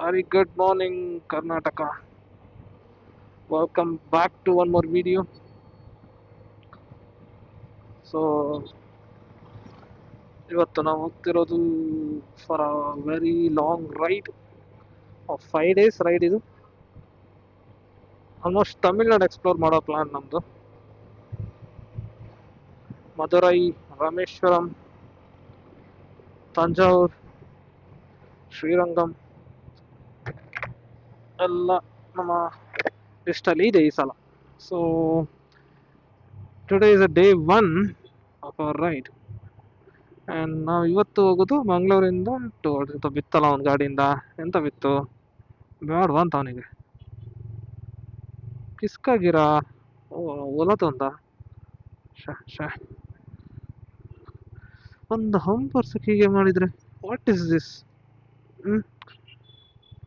Very good morning, Karnataka. Welcome back to one more video. So, ಇವತ್ತು ನಾವು ಹೋಗ್ತಿರೋದು for a very long ride of 5 days ride ಇದು. Almost Tamil Nadu explore ಮಾಡೋ plan ನಮ್ಮದು. ಮದುರೈ, ರಾಮೇಶ್ವರಂ, ತಂಜಾವೂರ್, ಶ್ರೀರಂಗಂ ಎಲ್ಲ ನಮ್ಮ ಲಿಸ್ಟಲ್ಲಿ ಇದೆ ಈ ಸಲ. So today is a day 1 of our ride. And ನಾವು ಇವತ್ತು ಹೋಗೋದು ಮಂಗಳೂರಿಂದ ಎಂತ ಬಿತ್ತಲ್ಲ ಒಂದು ಗಾಡಿಯಿಂದ. ಎಂತ ಬಿತ್ತು ಬೇಡವಾ ಅಂತ ಅವನಿಗೆ ಕಿಸ್ಕಾಗಿರ ಒಲತೊಂದ ಶ ಒಂದು ಹಂಪರ್ಸಕ್ಕೆ ಹೀಗೆ ಮಾಡಿದ್ರೆ ವಾಟ್ ಇಸ್ ದಿಸ್?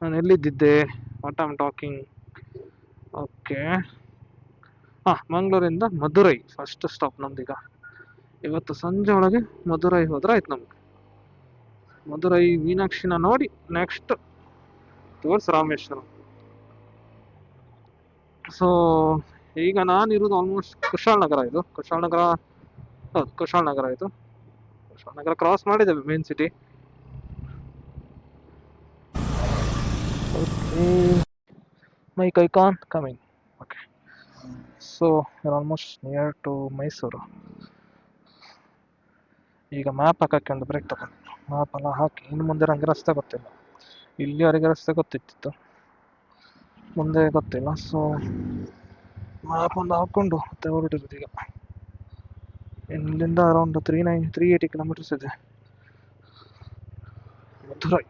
ನಾನು ಎಲ್ಲಿದ್ದಿದ್ದೆ? What am talking. ಓಕೆ, ಮಂಗಳೂರಿಂದ ಮದುರೈ ಫಸ್ಟ್ ಸ್ಟಾಪ್ ನಮ್ದೀಗ. ಇವತ್ತು ಸಂಜೆ ಒಳಗೆ ಮದುರೈ ಹೋದ್ರೆ ಆಯ್ತು ನಮ್ಗೆ. ಮದುರೈ ಮೀನಾಕ್ಷಿನ ನೋಡಿ ನೆಕ್ಸ್ಟ್ ಟುವರ್ಡ್ಸ್ ರಾಮೇಶ್ವರಂ. ಸೊ ಈಗ ನಾನಿರೋದು ಆಲ್ಮೋಸ್ಟ್ ಕುಶಾಲನಗರ. ಇದು ಕುಶಾಲನಗರ, ಹೌದು ಕುಶಾಲನಗರ. ಇದು ಕುಶಾಲನಗರ ಕ್ರಾಸ್ ಮಾಡಿದ್ದೇವೆ main city. My icon coming. Okay, so almost near to Mysuru. ಈಗ ಮ್ಯಾಪ್ ಹಾಕಕ್ಕೆ ಒಂದು ಬ್ರೇಕ್ ತಗೊಂಡು ಮ್ಯಾಪ್ ಎಲ್ಲ ಹಾಕಿ ಇನ್ನು ಮುಂದೆ ನನಗೆ ರಸ್ತೆ ಗೊತ್ತಿಲ್ಲ. ಇಲ್ಲಿವರೆಗೆ ರಸ್ತೆ ಗೊತ್ತಿತ್ತು, ಮುಂದೆ ಗೊತ್ತಿಲ್ಲ. ಸೊ ಮ್ಯಾಪ್ ಒಂದು ಹಾಕ್ಕೊಂಡು ಮತ್ತೆ ಹೊರಟಿರೋದು ಈಗ. ಇಲ್ಲಿಂದ ಅರೌಂಡ್ 380 ಕಿಲೋಮೀಟರ್ಸ್ ಇದೆ ಮಧುರೈ.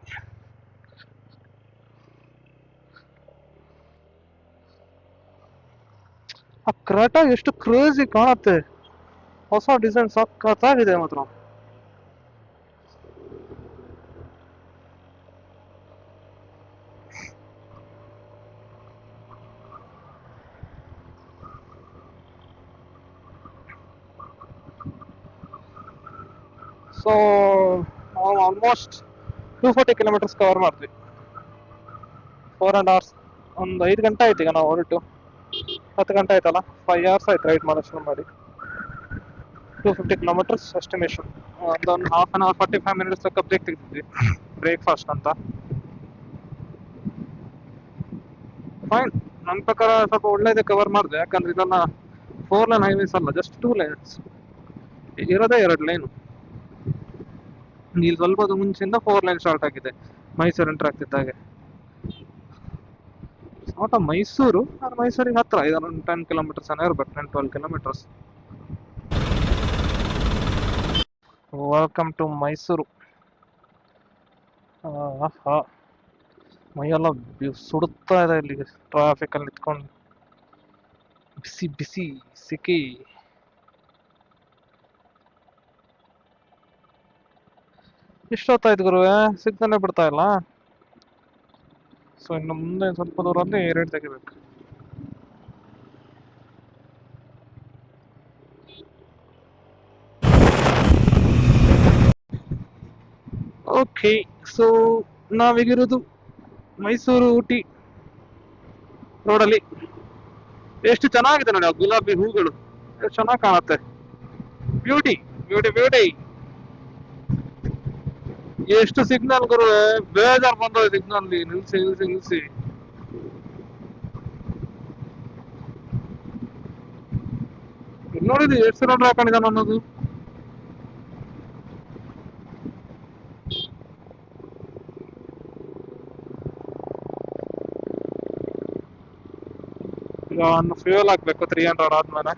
ಆ ಕ್ರೇಟಾ ಎಷ್ಟು ಕ್ರೇಜಿ ಕಾಣುತ್ತೆ, ಹೊಸ ಡಿಸೈನ್ ಸಕ್ಕತ್ತಾಗಿದೆ ಮಾತ್ರ. ಸೊ ನಾವು ಆಲ್ಮೋಸ್ಟ್ 240 ಕಿಲೋಮೀಟರ್ಸ್ ಕವರ್ ಮಾಡಿದ್ವಿ. 4.5 hours, ಒಂದು 5 ಗಂಟೆ ಆಯ್ತು ಈಗ ನಾವು ಹೊರಟು. 10 ಗಂಟೆ ಆಯ್ತಲ್ಲ, 5 hours ಆಯ್ತು ರೈಡ್ ಮಾಡೋ ಶುರು ಮಾಡಿ. 250 ಕಿಲೋಮೀಟರ್ಸ್ ಎಸ್ಟಿಮೇಷನ್. ಒಂದು ಹಾಫ್ ಆನ್ ಅವರ್ 45 ಮಿನಿಟ್ಸ್ ತನಕ ಬ್ರೇಕ್ ತೆಗೆದಿದ್ವಿ, ಬ್ರೇಕ್ಫಾಸ್ಟ್ ಅಂತ. ಫೈನ್, ನನ್ನ ಪ್ರಕಾರ ಸ್ವಲ್ಪ ಒಳ್ಳೇದೇ ಕವರ್ ಮಾಡಿದೆ. ಯಾಕಂದ್ರೆ ಇದೆಲ್ಲ 4 ಲೈನ್ ಹೈವೇಸ್ ಅಲ್ಲ, ಜಸ್ಟ್ 2 ಲೈನ್ಸ್. ಈಗ ಇರೋದೇ 2 ಲೈನು. ಇಲ್ಲಿ ಸ್ವಲ್ಪ ಮುಂಚೆಯಿಂದ 4 ಲೈನ್ ಸ್ಟಾರ್ಟ್ ಆಗಿದೆ ಮೈಸೂರು ಎಂಟರ್ ಆಗ್ತಿದ್ದಾಗೆ. ಔಟ್ ಆಫ್ ಮೈಸೂರು, ಮೈಸೂರಿಗೆ ಹತ್ರ, ಇದೊಂದು 10 ಕಿಲೋಮೀಟರ್ಸ್ ಏನೋ ಇರ್ಬೇಕು, 10-12 ಕಿಲೋಮೀಟರ್ಸ್. Welcome to Mysuru. ಮೈಯೆಲ್ಲ ಸುಡುತ್ತಾ ಇದೆ ಇಲ್ಲಿ ಟ್ರಾಫಿಕ್ ಅಲ್ಲಿ ನಿಂತ್ಕೊಂಡು. ಬಿಸಿ ಬಿಸಿ ಸಿಕ್ಕಿ. ಇಷ್ಟೊತ್ತಾಯ್ತು ಗುರುವೆ, ಸಿಗ್ನಲ್ಲೇ ಬಿಡ್ತಾ ಇಲ್ಲ. ಸೊ ಇನ್ನು ಮುಂದೆ ಸ್ವಲ್ಪ ದೂರಲ್ಲಿ ರೇಟ್ ತೆಗಿಬೇಕು. ಓಕೆ, ಸೊ ನಾವೀಗಿರೋದು ಮೈಸೂರು ಊಟಿ ರೋಡಲ್ಲಿ. ಎಷ್ಟು ಚೆನ್ನಾಗಿದೆ ನೋಡಿ ಆ ಗುಲಾಬಿ ಹೂಗಳು, ಎಷ್ಟು ಚೆನ್ನಾಗಿ ಕಾಣುತ್ತೆ. Beauty beauty beauty. ಎಷ್ಟು ಸಿಗ್ನಲ್ ಗುರು, ಬೇಜಾರು ಬಂದೋದು ಸಿಗ್ನಲ್ ನಿಲ್ಸಿ ನಿಲ್ಸಿ ನಿಲ್ಸಿ. ಇಲ್ಲಿ ನೋಡಿದ್ವಿ ಎಷ್ಟು ಸಿಲಿಂಡರ್ ಹಾಕೊಂಡಿದ್ದಾನೆ ಅನ್ನೋದು. ಈಗ ಒಂದು ಫ್ಯೂಯಲ್ ಹಾಕ್ಬೇಕು 300 ಆದ್ಮೇಲೆ.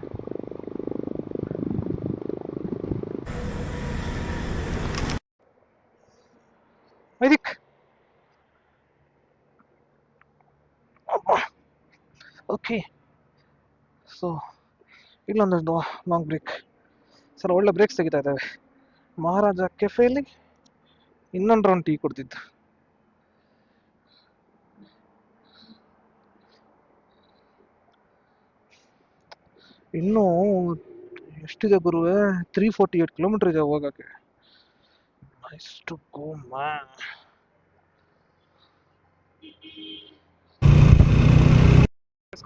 ವೈದಿಕ್ ಓಕೆ. ಸೊ ಇಲ್ಲೊಂದು ಲಾಂಗ್ ಬ್ರೇಕ್. ಸರ್ ಒಳ್ಳೆ ಬ್ರೇಕ್ಸ್ ತೆಗಿತಾ ಇದ್ದಾವೆ. ಮಹಾರಾಜ ಕೆಫೆಯಲ್ಲಿ ಇನ್ನೊಂದು ರೌಂಡ್ ಟೀ ಕೊಡ್ತಿದ್ದು. ಇನ್ನೂ ಎಷ್ಟಿದೆ ಗುರುವೆ? 348 ಕಿಲೋಮೀಟರ್ ಇದೆ ಹೋಗಕ್ಕೆ. Nice to go man.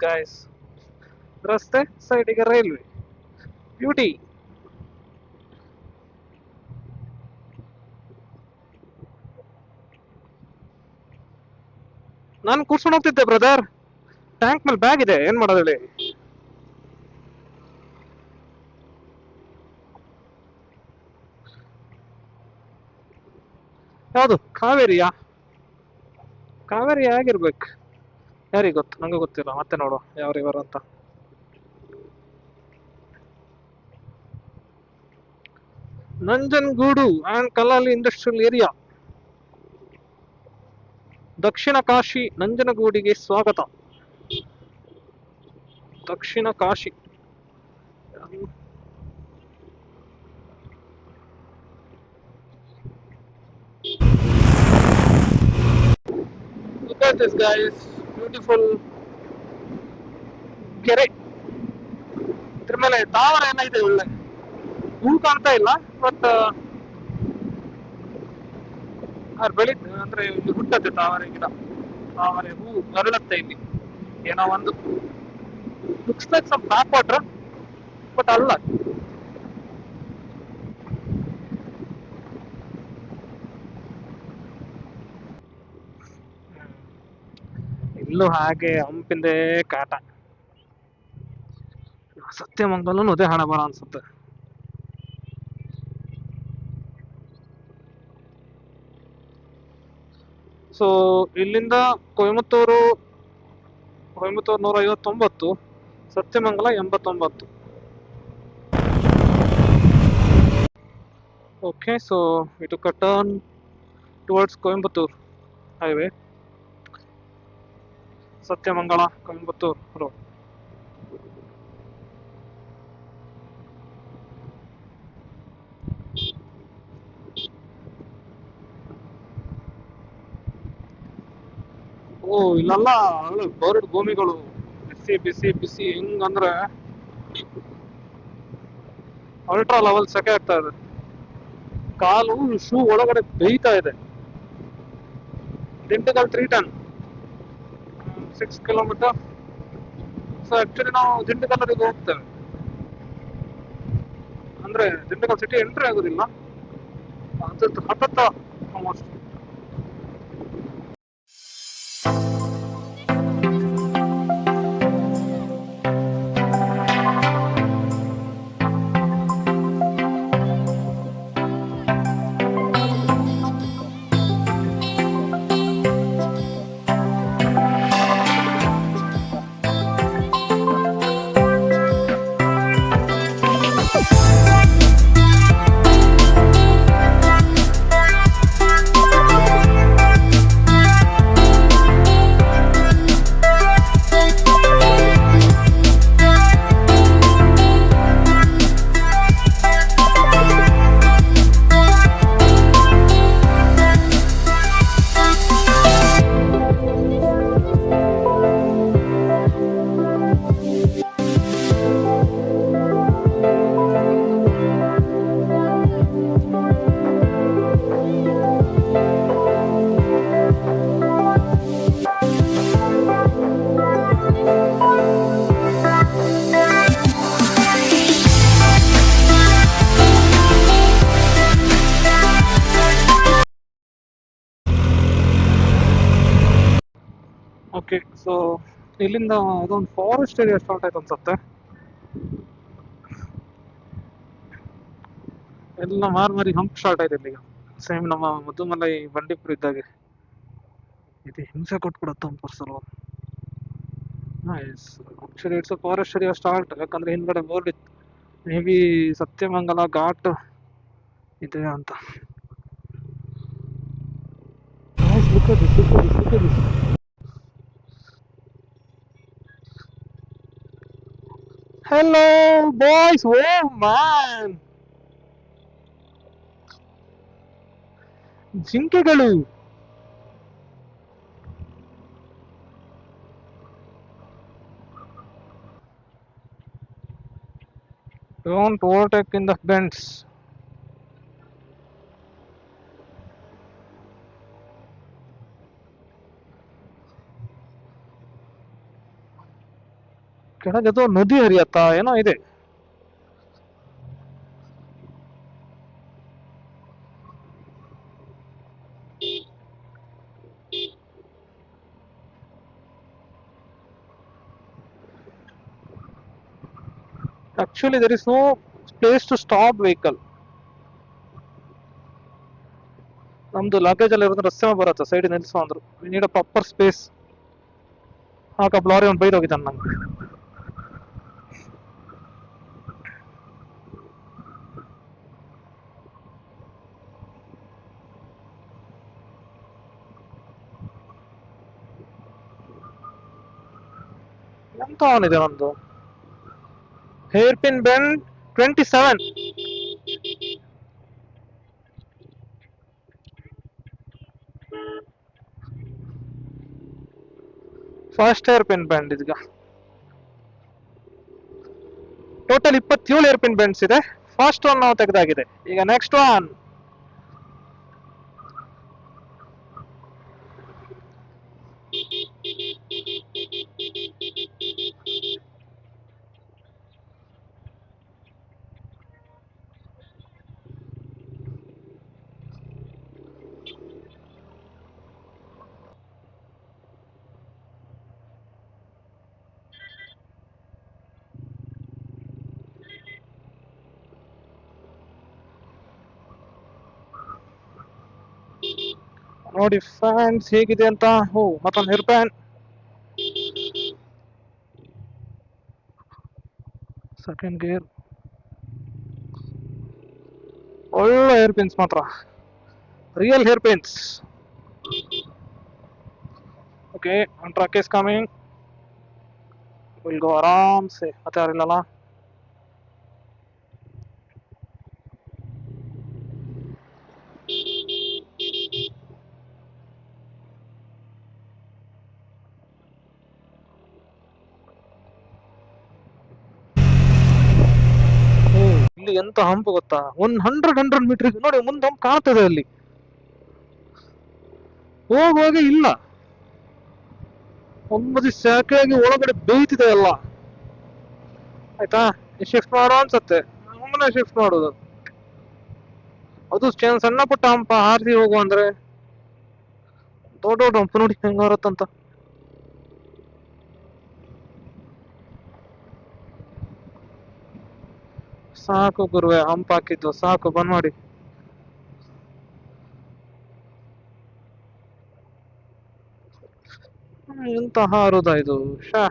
Guys, ರಸ್ತೆ ಸೈಡಿಗೆ ರೈಲ್ವೆ ಬ್ಯೂಟಿ. ನಾನು ಕೂರ್ಸ್ಕೊಂಡು ಹೋಗ್ತಿದ್ದೆ ಬ್ರದರ್, ಟ್ಯಾಂಕ್ ಮೇಲೆ ಬ್ಯಾಗ್ ಇದೆ, ಏನ್ ಮಾಡೋದು ಹೇಳಿ. ಯಾವುದು ಕಾವೇರಿಯಾ? ಕಾವೇರಿ ಆಗಿರ್ಬೇಕು, ಯಾರಿಗೆ ಗೊತ್ತು, ನಂಗೆ ಗೊತ್ತಿಲ್ಲ. ಮತ್ತೆ ನೋಡು ಯಾವ ರಿವರ್ ಅಂತ. ನಂಜನಗೂಡು ಅಂಡ್ ಕಲಾಲಿ ಇಂಡಸ್ಟ್ರಿಯಲ್ ಏರಿಯಾ, ದಕ್ಷಿಣ ಕಾಶಿ ನಂಜನಗೂಡಿಗೆ ಸ್ವಾಗತ. ದಕ್ಷಿಣ Kashi. Look at this guys, beautiful ಕೆರೆ. ಇದ್ರ ಮೇಲೆ ತಾವರ ಏನಾಗಿದೆ, ಒಳ್ಳೆ ಹೂ ಕಾಣ್ತಾ ಇಲ್ಲ, ಬಟ್ ಬೆಳಿ ಅಂದ್ರೆ ಇಲ್ಲಿ ಹುಟ್ಟತ್ತೆ ತಾವರೆ ಗಿಡ, ತಾವರೆ ಹೂ ಅರಳತ್ತೆ ಇಲ್ಲಿ. ಏನೋ ಒಂದು looks like some back water, but ಅಲ್ಲ. ಇಲ್ಲೂ ಹಾಗೆ ಹಂಪಿಂದೇ ಕಾಟ. ಸತ್ಯಮಂಗಲನು ಅದೇ ಹಣ ಬರ ಅನ್ಸುತ್ತೆ. ಸೊ ಇಲ್ಲಿಂದ Coimbatore 159, Sathyamangala 89. Okay, so it took a turn towards Coimbatore highway, Sathyamangala Coimbatore road. ಓ, ಇಲ್ಲೆಲ್ಲ ಬೋರ್ಡ್ ಭೂಮಿಗಳು, ಬಿಸಿ ಬಿಸಿ ಬಿಸಿ, ಹೆಂಗಂದ್ರೆ ಅಲ್ಟ್ರಾ ಲೆವೆಲ್ ಸೆಕೆ ಆಗ್ತಾ ಇದೆ. ಕಾಲು ಶೂ ಒಳಗಡೆ ಬೇಯ್ತಾ ಇದೆ. ದಿಂಟಗಲ್ 310, 6 ಕಿಲೋಮೀಟರ್. ಸೊ ಆಕ್ಚುಲಿ ನಾವು ದಿಂಟಗಲ್ರಿಗೆ ಹೋಗ್ತೇವೆ, ಅಂದ್ರೆ ದಿಂಟಗಲ್ ಸಿಟಿ ಎಂಟ್ರಿ ಆಗೋದಿಲ್ಲ, ಅದ್ರದ್ದು ಹತ್ತತ್ತ ಆಲ್ಮೋಸ್ಟ್. ಓಕೆ, ಸೊ ಇಲ್ಲಿಂದ ಅದೊಂದು ಫಾರೆಸ್ಟ್ ಏರಿಯಾ ಸ್ಟಾರ್ಟ್ ಆಯ್ತು ಅನ್ಸುತ್ತೆ. ಎಲ್ಲ ಮಾರಿ ಹಂಪ್ ಸ್ಟಾರ್ಟ್ ಆಯ್ತು ಇಲ್ಲಿಗ. ಸೇಮ್ ನಮ್ಮ ಮಧುಮಲೈ ಬಂಡೀಪುರ ಇದ್ದಾಗೆ ಇದು ಹಿಂಸೆ ಕೊಟ್ಬಿಡತ್ತ ಹಂಪ್ ಸಲ. Nice. Actually it's forest area start, ಯಾಕಂದ್ರೆ ಹಿಂದ್ಗಡೆ ಬೋರ್ಡ್ ಇತ್ತು, ಮೇ ಬಿ ಸತ್ಯಮಂಗಲ ಘಾಟ್ ಇದೆ ಅಂತ. Look at this, look at this, look at this. Hello boys, oh man, ಜಿಂಕೆಗಳು. Don't overtake in the bends. ಕೆಳಗದು ನದಿ ಹರಿಯತ್ತಾ ಏನೋ ಇದೆ. Actually, there is no place to stop vehicle. ನಮ್ದು ಲಗೇಜ್ ಎಲ್ಲ ಇರೋದು ರಸ್ತೆ ಮೇಲೆ ಬರುತ್ತೆ, ಸೈಡ್ ನಿಲ್ಸೋ ಅಂದ್ರು. We need a proper space. ಹಾಕಪ್ಪ ಲಾರಿ ಅವ್ನು ಬೈದ್ ಹೋಗಿದ್ದಾನೆ ನಂಗೆ. ಎಂತ ಅವನಿದೆ ನಂದು hair pin bend 27. First hair pin bend ಇದೀಗ ಟೋಟಲ್ 27 ಹೇರ್ ಪಿನ್ ಬೆಂಡ್ಸ್ ಇದೆ. ಫಸ್ಟ್ ಒನ್ ನಾವು ತೆಗೆದಾಗಿದೆ. ಈಗ ನೆಕ್ಸ್ಟ್ ಒನ್. ನೋಡಿ ಫ್ಯಾನ್ಸ್ ಹೇಗಿದೆ ಅಂತ. ಓ ಮತ್ತೊಂದು ಹೇರ್ ಪ್ಯಾನ್. Second gear. ಒಳ್ಳೆ ಹೇರ್ ಪಿನ್ಸ್ ಮಾತ್ರ, real hair pins. Okay, truck is coming. Will go ಆರಾಮ್ ಸೆ. ಮತ್ತೆ ಯಾರಿಲ್ಲಲ್ಲ. ಇಲ್ಲಿ ಎಂತ ಹಂಪ್ ಗೊತ್ತಾ, 100 ಮೀಟರ್ ನೋಡಿ ಮುಂದೆ ಹಂಪ್ ಕಾಣ್ತದೆ ಅಲ್ಲಿ. ಹೋಗುವಾಗ ಇಲ್ಲ, ಒಮ್ಮದಿ ಸಾಕಾಗಿ ಒಳಗಡೆ ಬೇಯ್ತಿದೆ ಎಲ್ಲ. ಆಯ್ತಾ, ಶಿಫ್ಟ್ ಮಾಡೋ ಅನ್ಸತ್ತೆ, ಒಮ್ಮನೆ ಶಿಫ್ಟ್ ಮಾಡೋದು. ಅದು ಸಣ್ಣ ಪುಟ್ಟ ಹಂಪ ಹಾರಿಸಿ ಹೋಗು ಅಂದ್ರೆ ದೊಡ್ಡ ದೊಡ್ಡ ಹಂಪ ನೋಡಿ ಹೆಂಗ ಬರುತ್ತಂತ. ಸಾಕು ಗುರುವೆ, ಹಂಪ ಹಾಕಿದ್ದು ಸಾಕು, ಬಂದ್ ಮಾಡಿ. ಎಂತ ಹಾರುದ ಇದು, ಶಾ.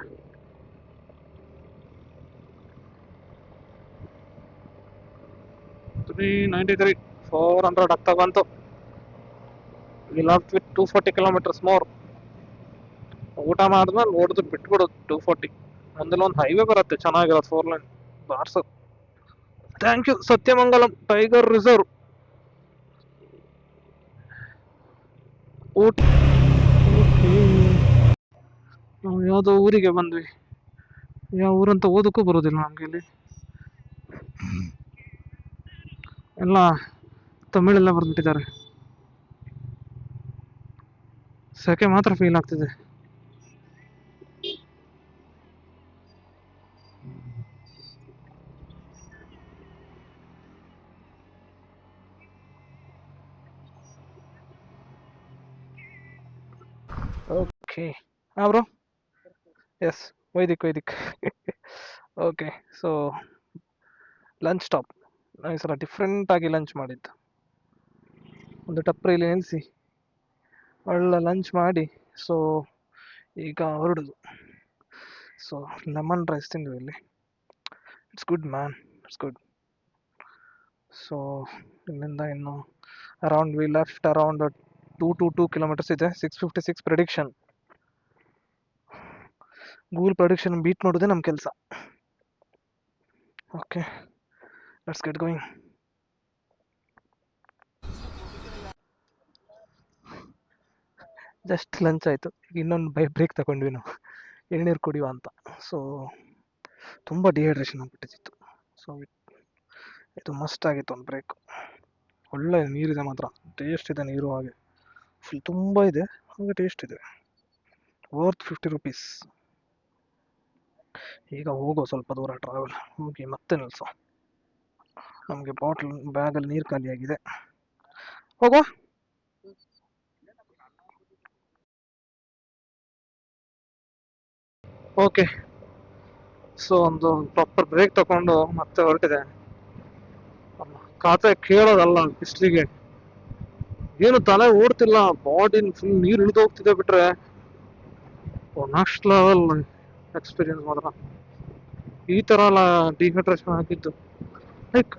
ತ್ರೀ 400 ಆಗ್ತಾ ಬಂತು. We left with 240 kilometres more. ಊಟ ಮಾಡಿದ್ಮೇಲೆ ಓಡಿದು ಬಿಟ್ಬಿಡೋದು 240. ಮುಂದೆಲ್ಲ ಒಂದು ಹೈವೇ ಬರುತ್ತೆ ಚೆನ್ನಾಗಿರೋದು, 4 ಲೈನ್ ಬಾರ್ಸೋದು. Thank you Sathyamangalam tiger reserve. ಊಟ. ನಾವು ಯಾವುದೋ ಊರಿಗೆ ಬಂದ್ವಿ, ಯಾವ ಊರಂತ ಓದಕ್ಕೂ ಬರೋದಿಲ್ಲ ನಮ್ಗೆ. ಇಲ್ಲಿ ಎಲ್ಲ ತಮಿಳೆಲ್ಲ ಬರ್ದ್ಬಿಟ್ಟಿದ್ದಾರೆ. ಸೆಕೆ ಮಾತ್ರ ಫೀಲ್ ಆಗ್ತಿದೆ. Okay bro. Yes, Vaidik. Okay, so lunch stop. ಈ ಸಲ ಡಿಫ್ರೆಂಟ್ ಆಗಿ ಲಂಚ್ ಮಾಡಿದ್ದು. ಒಂದು ಟಪ್ರಿಯಲ್ಲಿ ನಿಲ್ಲಿಸಿ ಒಳ್ಳೆ ಲಂಚ್ ಮಾಡಿ, ಸೊ ಈಗ ಹೊರಡುದು. ಸೊ ಲೆಮನ್ ರೈಸ್ ತಿಂದ್ವಿ ಇಲ್ಲಿ. It's good man, it's good. So ಇಲ್ಲಿಂದ ಇನ್ನು around we left around 2 kilometres ಇದೆ. 656 ಪ್ರೆಡಿಕ್ಷನ್. ಗೂಗಲ್ ಪ್ರೆಡಿಕ್ಷನ್ ಬೀಟ್ ಮಾಡೋದೇ ನಮ್ಮ ಕೆಲಸ. Okay, let's get going. Just lunch ಆಯಿತು, ಇನ್ನೊಂದು ಬ್ರೇಕ್ ತಗೊಂಡ್ವಿ ನಾವು, ಎಳ್ನೀರು ಕುಡಿಯುವ ಅಂತ. ಸೊ ತುಂಬ ಡಿಹೈಡ್ರೇಷನ್ ಆಗಿಬಿಟ್ಟಿತ್ತು. ಸೊ ಇದು ಮಸ್ಟ್ ಆಗಿತ್ತು ಒಂದು ಬ್ರೇಕ್. ಒಳ್ಳೆ ನೀರಿದೆ ಮಾತ್ರ, ಟೇಸ್ಟ್ ಇದೆ ನೀರು. ಹಾಗೆ ಫುಲ್ ತುಂಬ ಇದೆ, ಹಾಗೆ ಟೇಸ್ಟ್ ಇದೆ. Worth 50 rupees. ಈಗ ಹೋಗೋ ಸ್ವಲ್ಪ ದೂರ ಟ್ರಾವೆಲ್ ಹೋಗಿ ಮತ್ತೆ ನಿಲ್ಸು. ನಮಗೆ ಬಾಟ್ಲ್ ಬ್ಯಾಗಲ್ಲಿ ನೀರು ಖಾಲಿಯಾಗಿದೆ. ಹೋಗುವ. ಓಕೆ, ಸೊ ಒಂದು ಪ್ರಾಪರ್ ಬ್ರೇಕ್ ತಗೊಂಡು ಮತ್ತೆ ಹೊರಟಿದೆ. ಖಾತೆ ಕೇಳೋದಲ್ಲ ಬಿಸ್ಲಿಗೆ, ಏನು ತಲೆ ಓಡ್ತಿಲ್ಲ, ಬಾಡಿ ಫುಲ್ ನೀರು ಇಳಿದು ಹೋಗ್ತಿದೆ ಬಿಟ್ರೆ ನೆಕ್ಸ್ಟ್ ಲೆವೆಲ್ ಎಕ್ಸ್ಪೀರಿಯನ್ಸ್ ಮಾತ್ರ. ಈ ತರ ಎಲ್ಲ ಡಿಹೈಡ್ರೇಷನ್ ಆಗಿದ್ದು ಲೈಕ್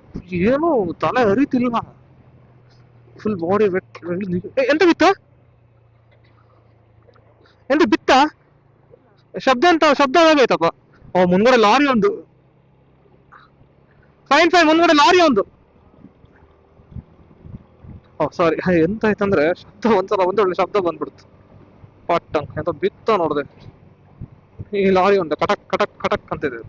ಏನು ತಲೆ ಹರಿತಿಲ್ಲ, ಫುಲ್ ಬಾಡಿ ವೆಟ್. ಎಂತ ಬಿತ್ತ, ಎಂತ ಬಿತ್ತ, ಶಬ್ದ ಅಂತ ಶಬ್ದ ಆಗೈತಪ್ಪ. ಓ ಮುಂದ್ಗಡೆ ಲಾರಿ ಒಂದು, ಫೈನ್ ಫೈನ್, ಮುಂದ್ಗಡೆ ಲಾರಿ ಒಂದು. ಓ ಸಾರಿ, ಎಂತ ಆಯ್ತಂದ್ರೆ ಶಬ್ದ ಒಂದ್ಸಲ ಒಂದೊಳ್ಳೆ ಶಬ್ದ ಬಂದ್ಬಿಡ್ತು. ಪಟ್ ಅಂತ ಬಿತ್ತ ನೋಡ್ದೆ, ಈ ಲಾರಿ ಒಂದು ಕಟಕ್ ಕಟಕ್ ಕಟಕ್ ಅಂತಿದೆ.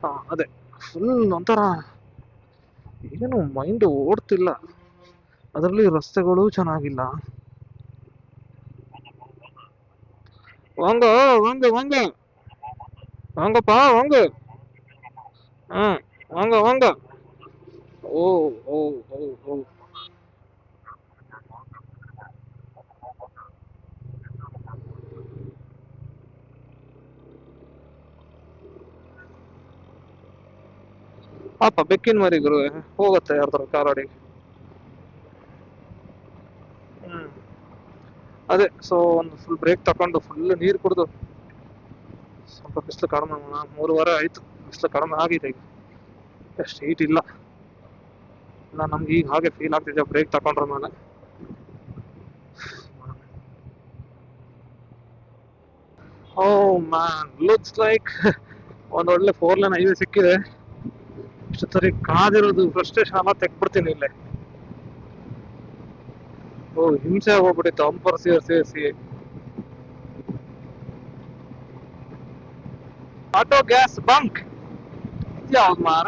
ಹಾ ಅದೇ, ಫುಲ್ ಒಂಥರ ಏನು ಮೈಂಡ್ ಓಡ್ತಿಲ್ಲ. ಅದರಲ್ಲಿ ರಸ್ತೆಗಳು ಚೆನ್ನಾಗಿಲ್ಲ. ವಾಂಗ ವಾಂಗ ವಾಂಗ ವಾಂಗಪ್ಪ ವಾಂಗ, ಹ್ಮ್ ವಾಂಗ ವಾಂಗ. ಓ ಓ ಓ ಓ, ಪಾಪ ಬೆಕ್ಕಿನ ಮರಿ ಗುರು, ಹೋಗುತ್ತೆ ಯಾರ್ದಾರ ಕಾಲಡಿ. ಹ್ಮ್ ಅದೇ, ಸೊ ಒಂದು ಫುಲ್ ಬ್ರೇಕ್ ತಕೊಂಡು ಫುಲ್ ನೀರು ಕುಡಿದು ಸ್ವಲ್ಪ ಬಿಸಿಲು ಕಡಿಮೆ, 3 ವಾರ ಆಯ್ತು ಬಿಸಿಲು ಕಡಿಮೆ ಆಗಿದೆ. ಈಗ ಅಷ್ಟು ಹೀಟ್ ಇಲ್ಲ. ನಮ್ಗೆ ಈಗ ಹಾಗೆ ಫೀಲ್ ಆಗ್ತಿದೆ ಬ್ರೇಕ್ ತಗೊಂಡ್ರ ಮೇಲೆ. ಓ ಮ್ಯಾನ್, ಲುಕ್ಸ್ ಲೈಕ್ ಒಂದೊಳ್ಳೆ 4 ಲೈನ್ ಹೈವೇ ಸಿಕ್ಕಿದೆ. ಇಷ್ಟು ಸರಿ ಕಾದಿರೋದು ಫ್ರಸ್ಟ್ರೇಷನ್ ಎಲ್ಲ ತೆಗ್ಬಿಡ್ತೀನಿ ಇಲ್ಲೇ. ಓ ಹಿಂಸೆ ಹೋಗ್ಬಿಟ್ಟಿತ್ತು ಅಂಪರ್ ಸೇರಿಸಿ. ಆಟೋ ಗ್ಯಾಸ್ ಬಂಕ್ ಯಾವ್ದು ಮಾರ,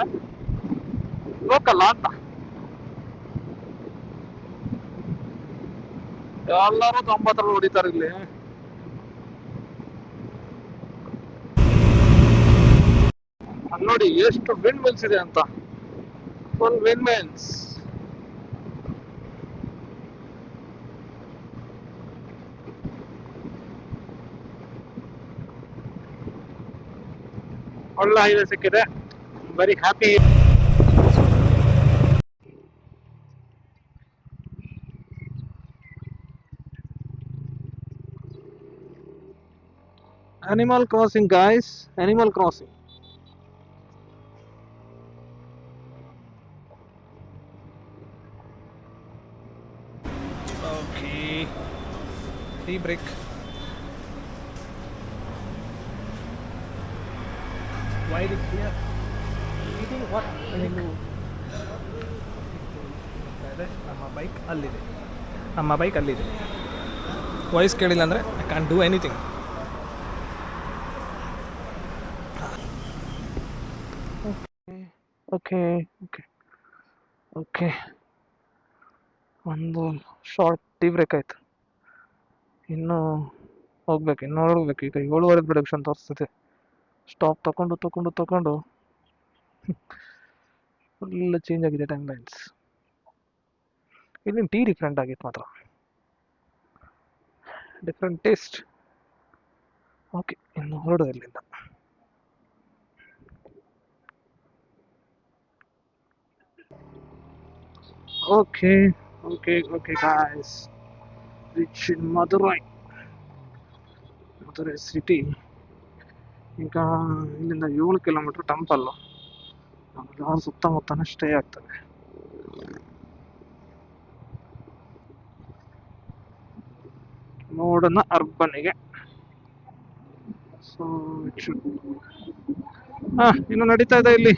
ಲೋಕಲ್ ಅಂತ ಎಲ್ಲರೂ 90 ಹೊಡಿತಾರೆ ಇಲ್ಲಿ. ಅಲ್ಲಿ ನೋಡಿ ಎಷ್ಟು ವಿಂಡ್ ಮಿಲ್ಸ್ ಇದೆ ಅಂತ, ಫುಲ್ ವಿಂಡ್ ಮಿಲ್ಸ್. ಒಳ್ಳೆ ಹೈವೇ ಸಿಕ್ಕಿದೆ, very happy. Animal Crossing guys, Animal Crossing. Okay, tea break. Why is here eating what? ನಮ್ಮ ಬೈಕ್ ಅಲ್ಲಿದೆ. ವಾಯ್ಸ್ ಕೇಳಿಲ್ಲ ಅಂದರೆ I can do anything. Okay okay okay, ಒಂದು ಶಾರ್ಟ್ ಟೀ ಬ್ರೇಕ್ ಆಯಿತು. ಇನ್ನು ನೋಡ್ಬೇಕು. ಈಗ 7:15 ಪ್ರೊಡಕ್ಷನ್ ತೋರಿಸ್ತಿದೆ. ಸ್ಟಾಪ್ ತಗೊಂಡು ಫುಲ್ ಚೇಂಜ್ ಆಗಿದೆ ಟೈಮ್ ಲೈನ್ಸ್. ಇಲ್ಲಿನ ಟೀ ಡಿಫ್ರೆಂಟ್ ಆಗಿತ್ತು ಮಾತ್ರ, ಡಿಫ್ರೆಂಟ್ ಟೇಸ್ಟ್. ಓಕೆ, ಇನ್ನು ಹೊರಡು ಇಲ್ಲಿಂದ. Okay okay okay guys, rich in Madurai city. ಈಗ ಇಲ್ಲಿಂದ 7 ಕಿಲೋಮೀಟರ್ ಟೆಂಪಲ್, ಆಮೇಲೆ ಸುತ್ತಮುತ್ತನೇ ಸ್ಟೇ ಆಗ್ತದೆ. ನೋಡೋಣ ಅರ್ಬನ್ನಿಗೆ. ಸೊ ಇನ್ನು ನಡೀತಾ ಇದೆ ಇಲ್ಲಿ.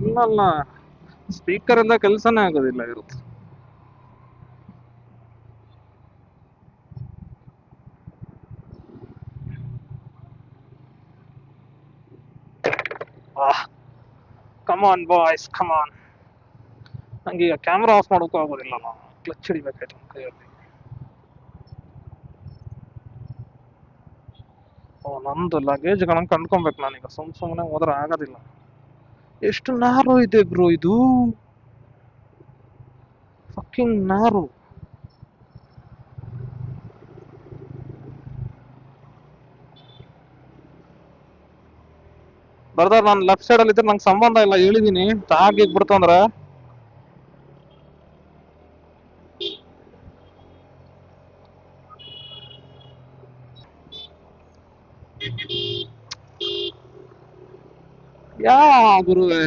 ಇಲ್ಲಲ್ಲ, ಸ್ಪೀಕರ್ ಇಂದ ಕೆಲಸನೇ ಆಗೋದಿಲ್ಲ ಇರುತ್ತೆ. Come on boys, come on. ನಂಗೆ ಈಗ ಕ್ಯಾಮ್ರಾ ಆಫ್ ಮಾಡೋಕ್ಕೂ ಆಗೋದಿಲ್ಲ, ನಾನು ಕ್ಲಚ್ ಹಿಡಿಬೇಕಾಯ್ತು ನನ್ನ ಕೈಯಲ್ಲಿ. ಓ, ನಂದು ಲಗೇಜ್ಗಳನ್ನ ಕಂಡ್ಕೊಬೇಕು ನಾನೀಗ, ಸುಮ್ಮನೆ ಹೋದ್ರೆ ಆಗೋದಿಲ್ಲ. ಎಷ್ಟು ನಾರು ಇದೆ ಬ್ರೋ ಇದು, ಫಕ್ಕಿಂಗ್ ನಾರು. ಬ್ರದರ್, ನಾನು ಲೆಫ್ಟ್ ಸೈಡ್ ಅಲ್ಲಿ ಇದ್ರೆ ನಂಗೆ ಸಂಬಂಧ ಇಲ್ಲ, ಹೇಳಿದೀನಿ. ತಾಗಿಗ್ ಬಿಡ್ತಂದ್ರ ಯಾ ಗುರುವೆ.